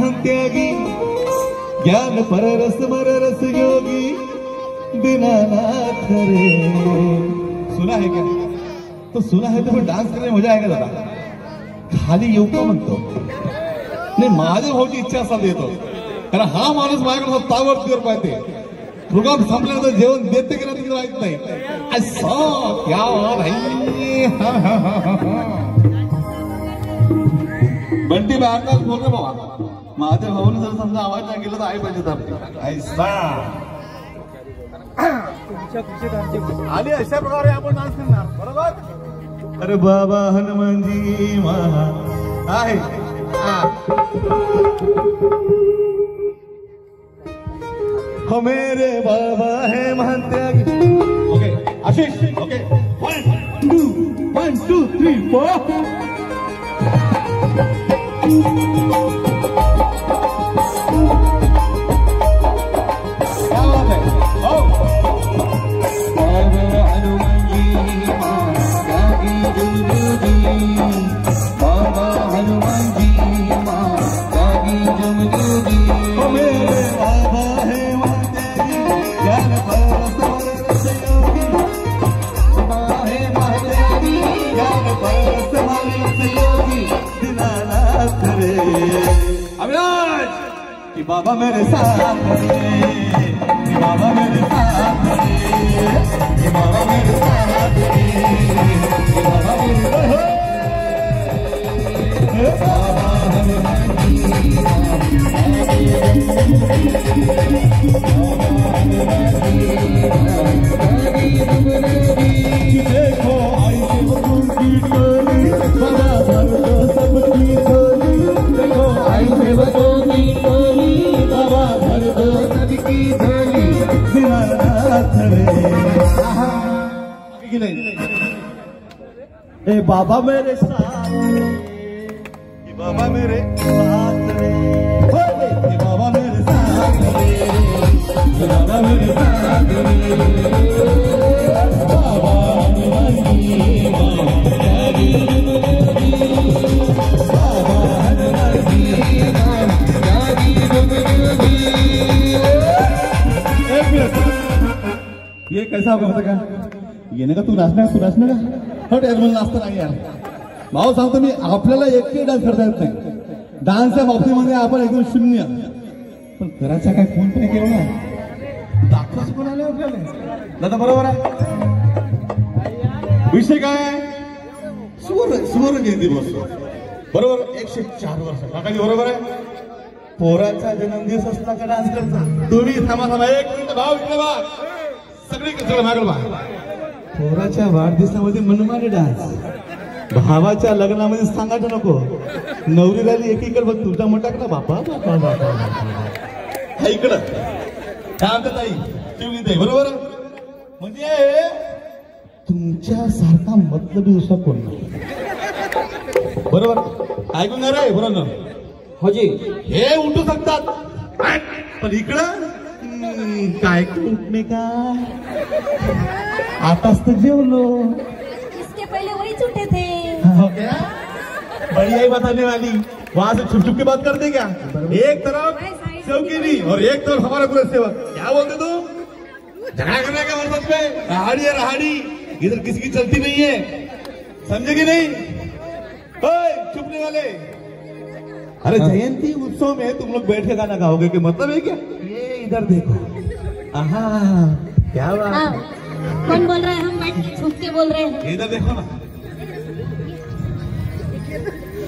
महात्यागी ज्ञान पर रस मर रस योगी दीनानाथ रे। सुना है क्या? तो सुना है तो फिर डान्स करने मजा आएगा दादा. खाली येऊ का म्हणतो नाही, माझ्या भाऊची इच्छा असाल देतो, कारण हा माणूस माझ्याकडे ताबडतोब कर पाहते. प्रोग्राम संपल्यानंतर जेवण देते की नाही तिकडे माहित नाही. असं क्या भाई. बंटी बाहेर बोल रे बाबा. माझ्या भाऊने जर समजा आवाज नाही केला तर आई पाहिजे तर ऐसा आणि अशा प्रकारे आपण डान्स करणार. बरोबर. अरे बाबा हनुमानजी महा आहे. हो मेरे बाबा है महात्यागी. ओके आशीष. ओके 1 2 3 4. क्या बात है. ओ बाबा हनुमानजी महात्यागी जुमजुगी. बाबा हनुमानजी महात्यागी जुमजुगी. ओ मेरे बाबा है ज्ञान पर रस योगी. है महात्यागी ज्ञान पर रस योगी दीनानाथ रे. अविनाश कि बाबा मेरे साथ रे, कि बाबा मेरे साथ रे, कि बाबा मेरे साथ रे, कि बाबा मेरे बाबा हनुमानजी. देखो आई सेवकों की टोली, बाबा भर दो सबकी झोली. देखो आई सेवकों की टोली, बाबा भर दो सबकी झोली दीनानाथ रे. ए बाबा मेरे साथ रे, बाबा मेरे साथ रे, बाबा मेरे साथ रे, बाबा मेरे साथ रे. बाबा हनुमानजी महात्यागी जुमजुगी. बाबा हनुमानजी महात्यागी जुमजुगी. एक मिनट, ये कैसा होगा पता का? येणे का तू नाचणार का? हट यार, मला नाचता नाही यार. भाऊ सांगतो मी, आपल्याला एकही डान्स करता येत नाही. डान्सच्या बाबतीमध्ये आपण एकदम शून्य. पण करायचा काय फोन पण केलं ना, दाखवच कोण आले आपल्याला. दादा बरोबर आहे. विषय काय? सुवर्ण जयंती बसतो बरोबर. 104 वर्ष काकाजी बरोबर आहे. पोराचा जन्मदिवस असला का डान्स करता. तुम्ही थांबा. एक मिनिट भाऊ, इकडे बा. सगळं मागल बा. पोराच्या वाढदिवसामध्ये मनमानी डान्स, भावाच्या लग्नामध्ये सांगायचं नको. नवरी राहिली एकीकडे बघ, तुझा मोठा का बापा बापा बापा हा इकडं काय म्हणतात ताई शिवली ताई बरोबर. म्हणजे तुमच्या सारखा मतलबी दुसरा कोण नाही. बरोबर ऐकून ना रे. बरोबर होजी. हे उठू शकतात पण इकडं काय उठणे का. आताच तर जेवलो. इसके पहले वही झूठे थे. हो क्या? बढ़िया ही बताने वाली. वहां से छुप छुप के बात करते क्या? एक तरफ शौकीनी और एक तरफ हमारा पूरा सेवक. क्या बोलते तुम? झगड़ा करने का मतलब में रहाड़ी है रहाड़ी. इधर किसी की चलती नहीं है, समझे कि नहीं? छुपने वाले. अरे जयंती उत्सव में तुम लोग बैठ के गाना गाओगे कि मतलब है क्या? ये इधर देखो. क्या बात. कौन बोल रहा है? हम बैठ के छुप के बोल रहे हैं. इधर देखो ना.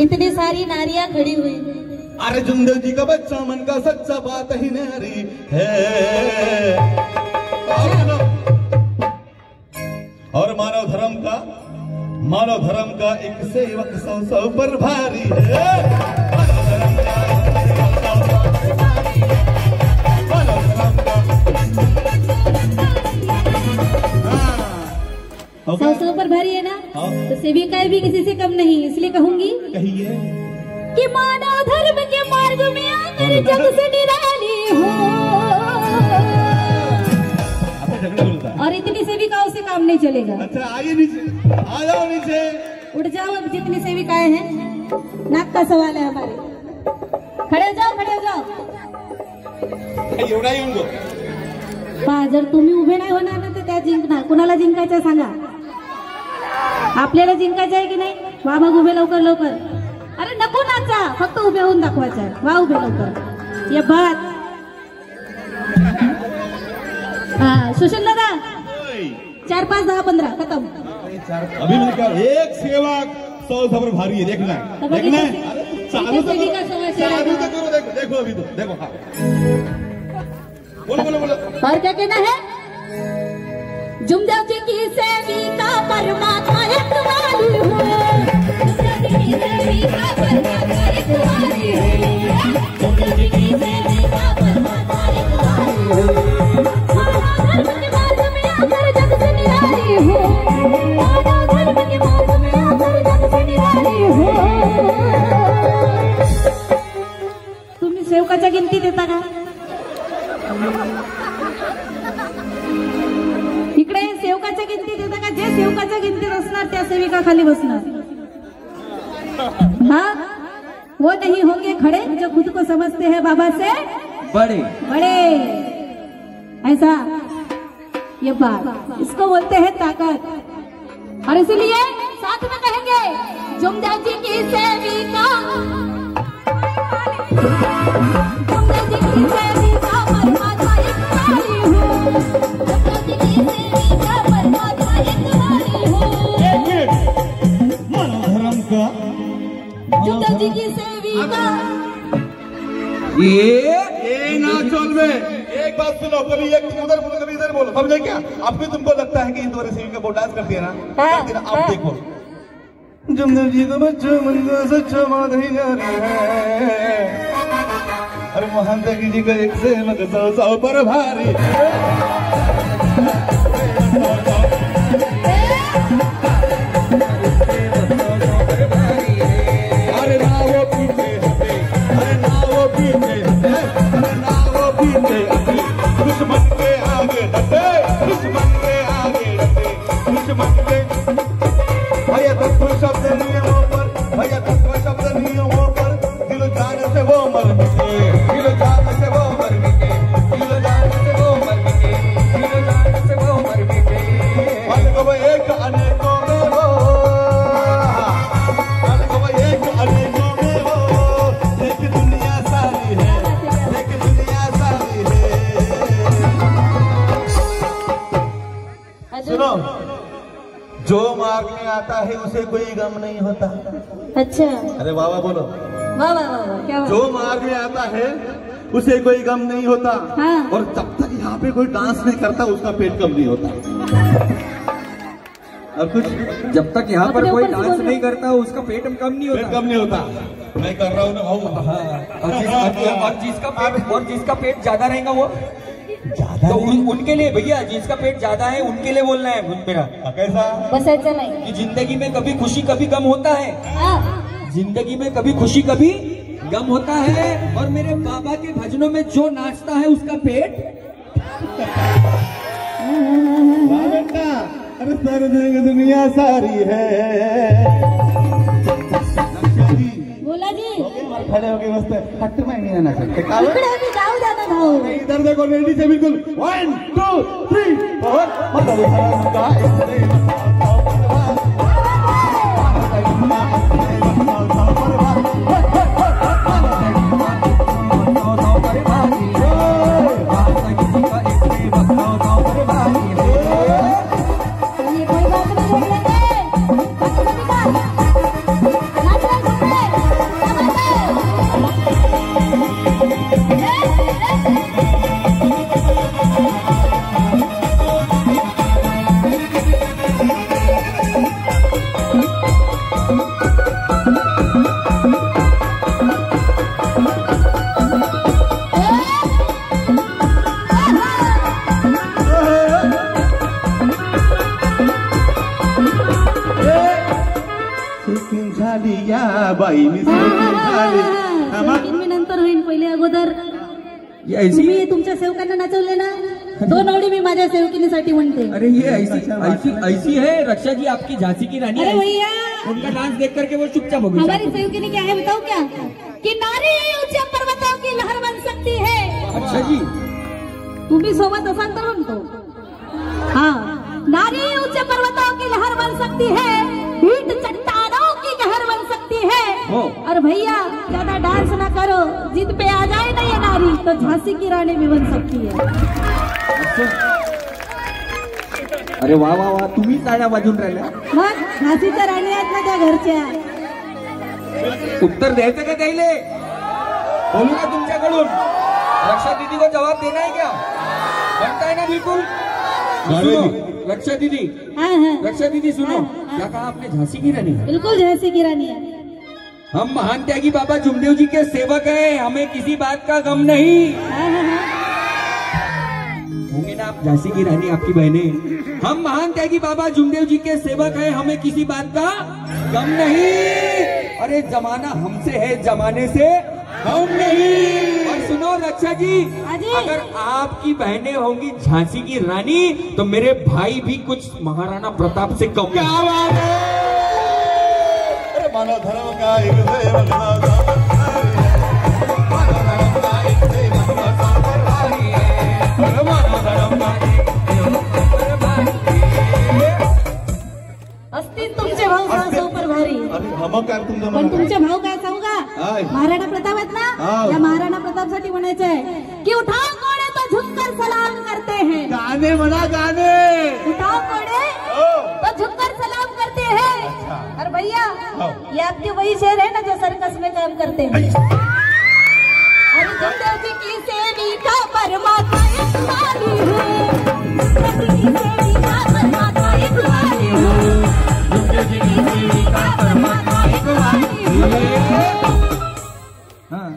इतनी सारी नारियां खड़ी हुई. अरे जुमदेव जी का बच्चा मन का सच्चा बात ही नारी है. और मानव धर्म का एक सेवक 100 पर भारी है. सौ पर भारी है ना. तो सेविकाएं भी किसी से कम नहीं, इसलिए कहूंगी. कहिए कि मानव धर्म के मार्ग में आकर जग से निराली हो. और इतनी सेविकाओं से काम नहीं चलेगा. अच्छा आइए नीचे, आ जाओ नीचे. उठ जाओ. अब जितनी सेविकाएं हैं, नाक का सवाल है हमारे. खडे हो जाओ, खडे हो जाओ. एवढा येऊन गो. पहा, जर तुम्ही उभे नाही होणार ना तर त्या जिंकणार. कुणाला जिंकायचं सांगा. आपल्याला जिंकायचं आहे की नाही? वा मग उभे लवकर लवकर. अरे नको नाचा, फक्त उभे होऊन दाखवायचं आहे. वा उभे लवकर. ये बात. हाँ सुशील दादा 4 5 10 15 खत्म. अभी मैंने कहा एक सेवक 100 पर भारी है. देखना देखना चालू तो करो. देखो देखो अभी तो देखो. हाँ बोलो बोलो बोलो. और क्या कहना है? जुमदेव जी की सेविका परमात्मा एक वाली हो. जुमदेव जी की सेविका परमात्मा एक वाली हो. जुमदेव जी की सेविका परमात्मा एक वाली हो. धर्म के मार्ग में आकर जग से निराली हो. धर्म के मार्ग में आकर जग से निराली हो. तुम्ही सेवकाच्या गिनती देता का? इकडे सेवकाच्या गिनती देता का? जे सेवकाच्या गिनतीत असणार त्या सेविका खाली बसणार. हाँ वो नहीं होंगे खड़े जो खुद को समझते हैं बाबा से बड़े बड़े. ऐसा ये बात इसको बोलते हैं ताकत. और इसलिए साथ में कहेंगे जुमदेव जी की सेविका. जुमदेव जी की सेविका परमात्मा एक वाली हो. जुमदेव जी की सेविका परमात्मा एक वाली हो. धर्म का जुमदेव जी की सेविका. ये ना चल में एक बात सुनो. कभी एक उधर बोलो कभी इधर बोलो. समझे क्या? आपको तुमको लगता है कि हिंदू सेविका वो डांस करती है ना? करती है ना? आप देखो जुमदेव जी को बच्चों मन को सच्चा माधवी नारी है. अरे मोहन जी को एक सेवक 100 पर भारी. अरे ना वो पीछे हटे. अरे ना वो पीछे हटे. अरे ना वो पीछे हटे. दुश्मन के आगे डटे. दुश्मन के आगे डटे. दुश्मन के भैया तत्व शब्द नियमों पर. भैया तत्व शब्द नियमों पर. दिलो जान से वो मर मिटे. दिलो जान से वो मर मिटे. दिलो जान से वो मर मिटे. दिलो जान से वो मर मिटे. मन को एक अनेकों में हो. मन को एक अनेकों में हो. एक दुनिया सारी है. एक दुनिया सारी है. सुनो, जो मार्ग में आता है उसे कोई गम नहीं होता. अच्छा. अरे वाह वाह बोलो. वाह वाह वाह क्या बात. जो मार्ग में आता है उसे कोई गम नहीं होता. हाँ. और जब तक यहाँ पे कोई डांस नहीं करता उसका पेट कम नहीं होता. और कुछ जब तक यहाँ पर अपने कोई ऊपर से डांस बोल नहीं करता उसका पेट कम नहीं पेट होता. कम नहीं होता. मैं कर रहा हूँ ना भाऊ. और जिसका पेट ज्यादा रहेगा वो ज्यादा तो उनके लिए भैया जिसका पेट ज्यादा है उनके लिए बोलना है मेरा. कैसा? बसायचं नाही. कि जिंदगी में कभी खुशी कभी गम होता है. हाँ. जिंदगी में कभी खुशी कभी गम होता है. और मेरे बाबा के भजनों में जो नाचता है उसका पेट बेटा. अरे सर दुनिया सारी है. बोला जी. खड़े हो गए मस्त. हट में नहीं आना सकते. इकडे आम्ही जाऊ द्या ना भाऊ. इधर देखो लेडी से बिल्कुल 1 2 3 ये कोई बात नहीं. घूम लेंगे. नाच रहे घूम रहे. क्या बात झाली या बाईनी झाली. मी नंतर होईल. पहिले अगोदर ये ऐसी तुम्ही तुमच्या सेवकांना नाचवले ना. 2 ओळी मी माझ्या सेवकिनीसाठी म्हणते. अरे ये ऐसी है रक्षा जी आपकी झांसी की रानी. अरे भैया उनका डांस देख करके वो चुपचाप हो गई. हमारी सेवकिनी क्या है बताओ क्या? कि नारी ऊंचे पर्वत रक्षा जी तुम्ही सोबत असाल तर म्हणतो. हाँ, नारी ऊंचे पर्वतों की लहर बन सकती है, भीट चट्टानों की कहर बन सकती है. हो. और भैया ज्यादा डांस ना करो, जिद पे आ जाए ना ये नारी तो झांसी की रानी भी बन सकती है. अरे वा वा वा, तुम्ही टाळ्या वाजून राहिल्या. मग झांसीच्या राणी आहेत ना त्या घरच्या. उत्तर द्यायचं का त्याले? बोलू का तुमच्याकडून? रक्षा दीदी को जवाब देना है क्या? बनता है ना बिल्कुल. सुनो रक्षा दीदी, हाँ हाँ, रक्षा दीदी सुनो, क्या कहा आपने? झांसी की रानी. बिल्कुल झांसी की रानी है. हम महान त्यागी बाबा जुमदेव जी के सेवक हैं, हमें किसी बात का गम नहीं. हाँ हाँ हाँ. होंगे ना आप झांसी की रानी, आपकी बहनें. हम महान त्यागी बाबा जुमदेव जी के सेवक हैं, हमें किसी बात का गम नहीं. अरे जमाना हमसे है, जमाने से हम नहीं. और सुनो रक्षा जी, हाँ जी. अगर आपकी बहनें होंगी झांसी की रानी तो मेरे भाई भी कुछ महाराणा प्रताप से कम क्या नहीं. बात है? अरे मानव धर्म का एक से बनना असतील तुमचे भाऊ सहसा ऊपर भारी. अरे हम काय तुमचं पण म्हणणं? तुमचे भाऊ काय सांगू का? काय? महाराणा प्रताप आहेत ना, हाव. या महाराणा प्रताप साठी म्हणायचं आहे की उठाओ कोड़े तो झुककर सलाम करते हैं. गाणे म्हणा गाणे. उठाओ कोड़े हो. तो झुककर सलाम करते हैं. और भैया हाव. ये आपके वही शेर है ना जो सर्कस में काम करते हैं. अरे जुमदेव जी की सेविका परमात्मा एक वाली हूँ. जुमदेव जी की सेविका परमात्मा एक वाली हूँ. जुमदेव जी की सेविका परमात्मा एक वाली हूँ. हाँ,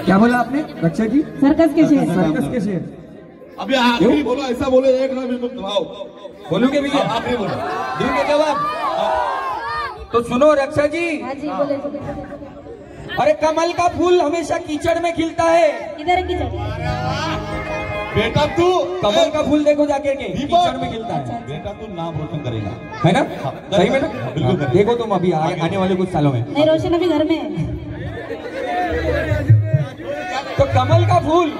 क्या बोला आपने रक्षा जी? सर्कस के शेर. सर्कस के शेर अभी आखिरी बोलो, ऐसा बोलो एक ना बिल्कुल भाव. बोलूंगे भैया? आखिरी बोलो. दूंगे जवाब. तो सुनो रक्षा जी, हाँ जी बोले बोले. अरे कमल का फूल हमेशा कीचड़ में खिलता है. किधर की चल. बेटा तू कमल का फूल देखो जाके के दीपक. कीचड़ में खिलता है. बेटा तू नाम रोशन करेगा, है ना? सही में ना? बिल्कुल. हाँ, देखो तुम अभी आने वाले कुछ सालों में. नहीं, रोशन अभी घर में है. तो कमल का फूल,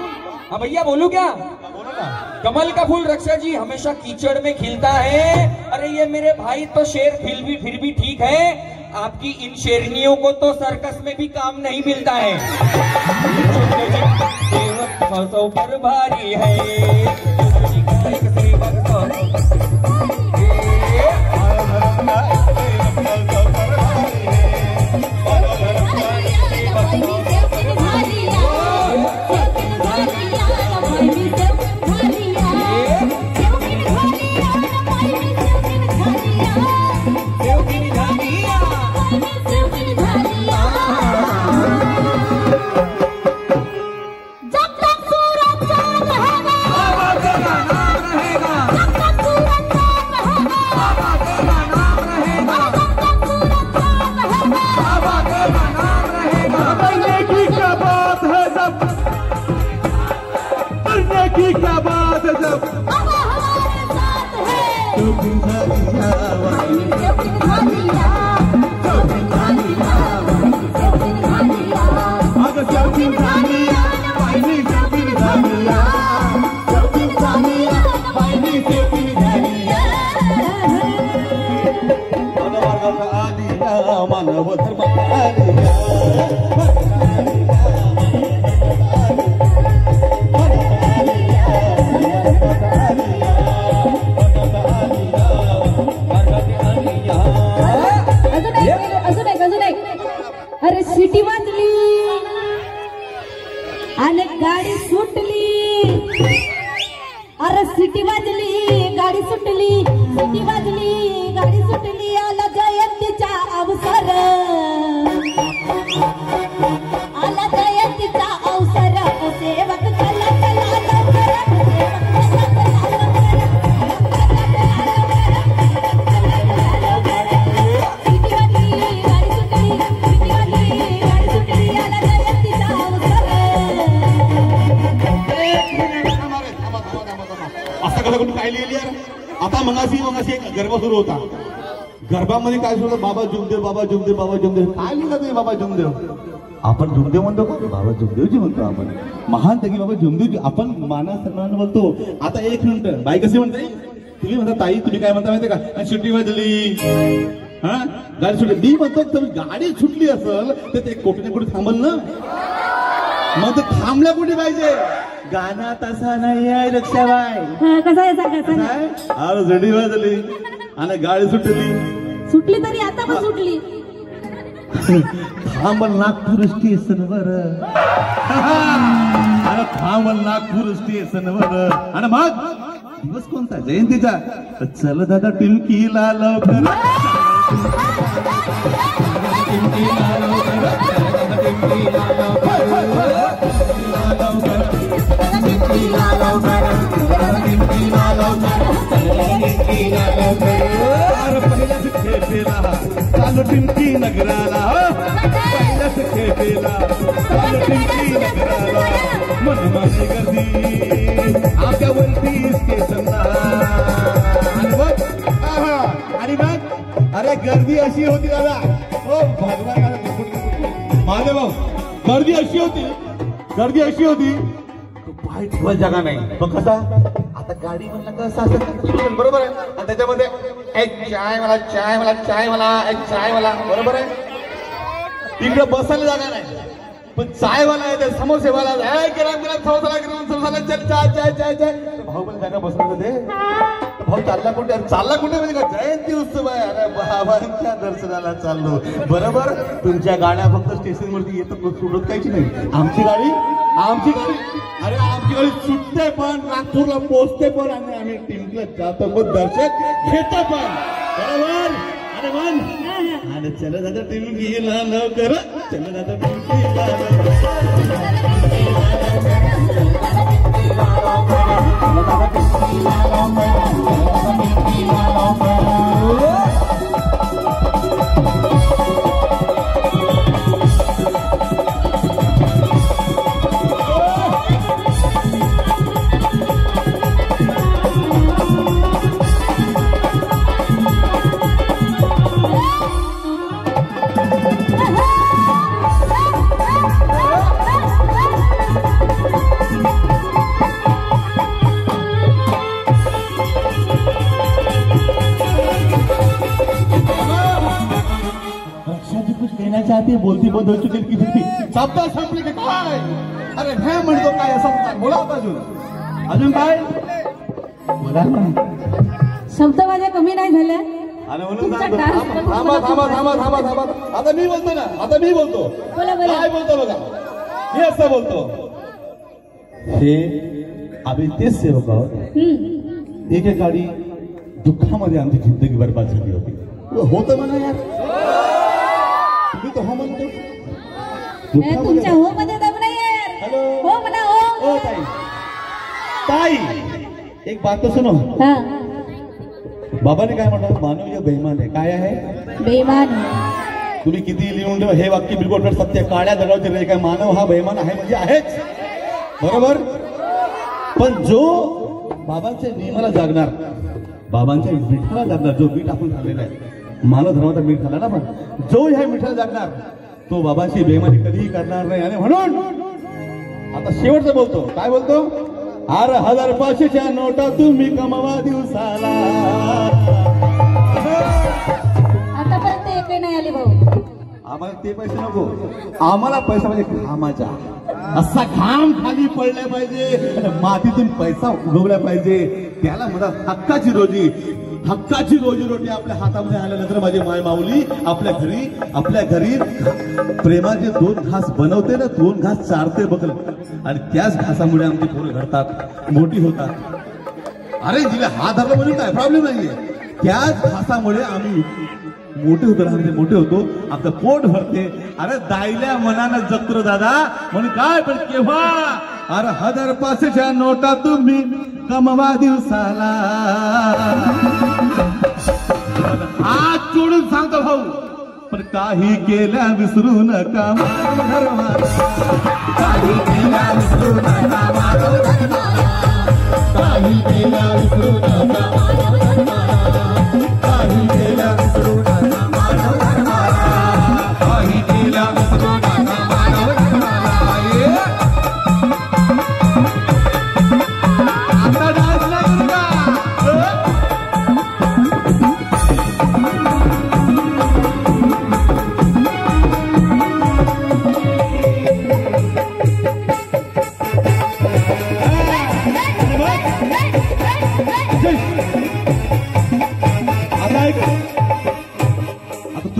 हाँ भैया बोलू क्या? बोलो ना. कमल का फूल रक्षा जी हमेशा कीचड़ में खिलता है. अरे ये मेरे भाई तो शेर फिर भी ठीक है, आपकी इन शेरनियों को तो सर्कस में भी काम नहीं मिलता है. सेवक सौ पर भारी है. क्या बात है जब हमारे साथ है. तू मानव धर्म अजून एक. अरे सिटी वाजली आणि गाडी सुटली. अरे सिटी वाजली गाडी सुटली. सिटी वाजली गाडी सुटली. आला जयंतीचा अवसर. आला जयंतीचा अवसर. सेवक चला चला लवकर. काय लिहिली यार. आता मगाशी एक गरबा सुरू होता. गरबामध्ये काय सुरू होतं? बाबा जुमदेव, बाबा जुमदेव, बाबा जुमदेव. काय लिहिलं तुम्ही बाबा जुमदेव? आपण जुमदेव म्हणतो का बाबा जुमदेवजी म्हणतो आपण महान त्यागी बाबा जुमदेवजी आपण माना सन्मान बोलतो. आता एक मिनिट बाई कशी म्हणते तुम्ही म्हणता ताई तुम्ही काय म्हणता माहितीये का सुट्टी वाजली हा गाडी सुटली मी म्हणतो तुम्ही गाडी सुटली असेल तर ते कुठे ना कुठे थांबल ना मग ते थांबल्या कुठे पाहिजे गाणं तसा नाही आहे रक्षाबाई कसा आहे सांगा अरे जडी वाजली आणि गाडी सुटली तरी आता पण सुटली थांबल नागपूर स्टेशन वर अरे थांबल नागपूर स्टेशन वर आणि मग दिवस कोणता जयंतीचा चल दादा टिमकीला लवकर चालू टिमकी नगराला पहिल्याच खेपेला चालू टिमकी नगराला मन माने गर्दी आपल्यावरती स्टेशनला आणि मग अरे गर्दी अशी होती दादा हो भगवान माझे भाऊ गर्दी अशी होती पाय ठेवायला जागा नाही मग कसा आता गाडी म्हणलं कसं असतं बरोबर आहे आणि त्याच्यामध्ये एक चाय मला बरोबर आहे तिकडे बसायला जागा नाही पण चायवाला आहे समोसेवाला समोसा चाय भाऊ पण जागा बसणार ते भाऊ चालला कुठे म्हणजे का जयंती उत्सव आहे अरे बाबांच्या दर्शनाला चाललो बरोबर तुमच्या गाड्या फक्त स्टेशन वरती येतात सुटत काहीची नाही आमची गाडी अरे आमची गाडी सुटते पण नागपूरला पोहोचते पण आणि आम्ही टिमकीला जातो पण दर्शक घेतो पण बरोबर अरे मन आणि चला दादा टिमकीला लवकर चला दादा टिमकीला चाहते बोलती बंद हो चुकी की शब्द संपले की काय अरे हे म्हणतो काय असं बोला अजून काय बोला शब्द माझे कमी नाही झाले थांबा आता मी बोलतो ना मी बोलतो काय बोलतो बघा मी असं बोलतो हे आम्ही तेच सेवक आहोत एकेकाळी दुःखामध्ये आमची जिंदगी बरबाद झाली होती होतं म्हणा यार तुम्ही तो हो म्हणतो तुमच्या हो मध्ये दम नाही यार हॅलो हो म्हणा हो ताई एक बात तो सुनो बाबाने काय म्हणलं मानव या बेईमान आहे काय आहे बेईमान तुम्ही किती लिहून ठेवा हे वाक्य बिलकुल सत्य काळ्या दगडावरचे रे काय मानव हा बेईमान आहे म्हणजे आहेच बरोबर पण जो बाबांच्या नियमाला जागणार बाबांच्या मिठाला जागणार जो मीठ आपण खाल्लेला आहे मानव धर्माचा मीठ खाल्ला ना पण जो ह्या मिठाला जागणार तो बाबांची बेईमानी कधीही करणार नाही आणि म्हणून आता शेवटचं बोलतो काय बोलतो 1500च्या नोटा तुम्ही कमवा दिवसाला आतापर्यंत एकही नाही आली भाऊ आम्हाला ते पैसे नको आम्हाला पैसा म्हणजे घामाचा असा घाम खाली पडला पाहिजे मातीतून पैसा उगवला पाहिजे त्याला म्हणतात हक्काची रोजी रोटी आपल्या हातामध्ये आल्यानंतर माझी माय माऊली आपल्या घरी प्रेमाचे 2 घास बनवते ना 2 घास चारते बघल आणि त्याच घासामुळे आमची पोरं घडतात मोठी होतात अरे जिला हात धरला म्हणजे काय प्रॉब्लेम नाहीये त्याच घासामुळे आम्ही मोठे होतो आपलं पोट भरते अरे दायल्या मनानं जगतो दादा म्हणून काय पण केव्हा अरे 1500च्या नोटा तुम्ही कमवा दिवसाला हात जोडून सांगतो भाऊ पण काही केल्या विसरू नका काही केल्या विसरू नका काही केल्या विसरू नका काही केल्या विसरू नका काही केल्या विसरू नका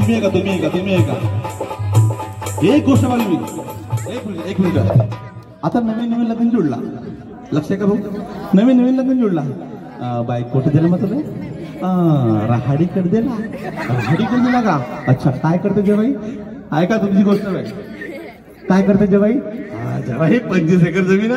तुम्ही ऐका एक गोष्ट मला मी एक मिनिट आता नवीन लग्न जोडला लक्ष का भाऊ नवीन लग्न जोडला बाईक कुठे दिला मग राहाडीकडे दिला का अच्छा काय करते जेवाई ऐका तुमची गोष्ट बाई काय करते जेवाई जेव्हा हे 25 एकर जमीन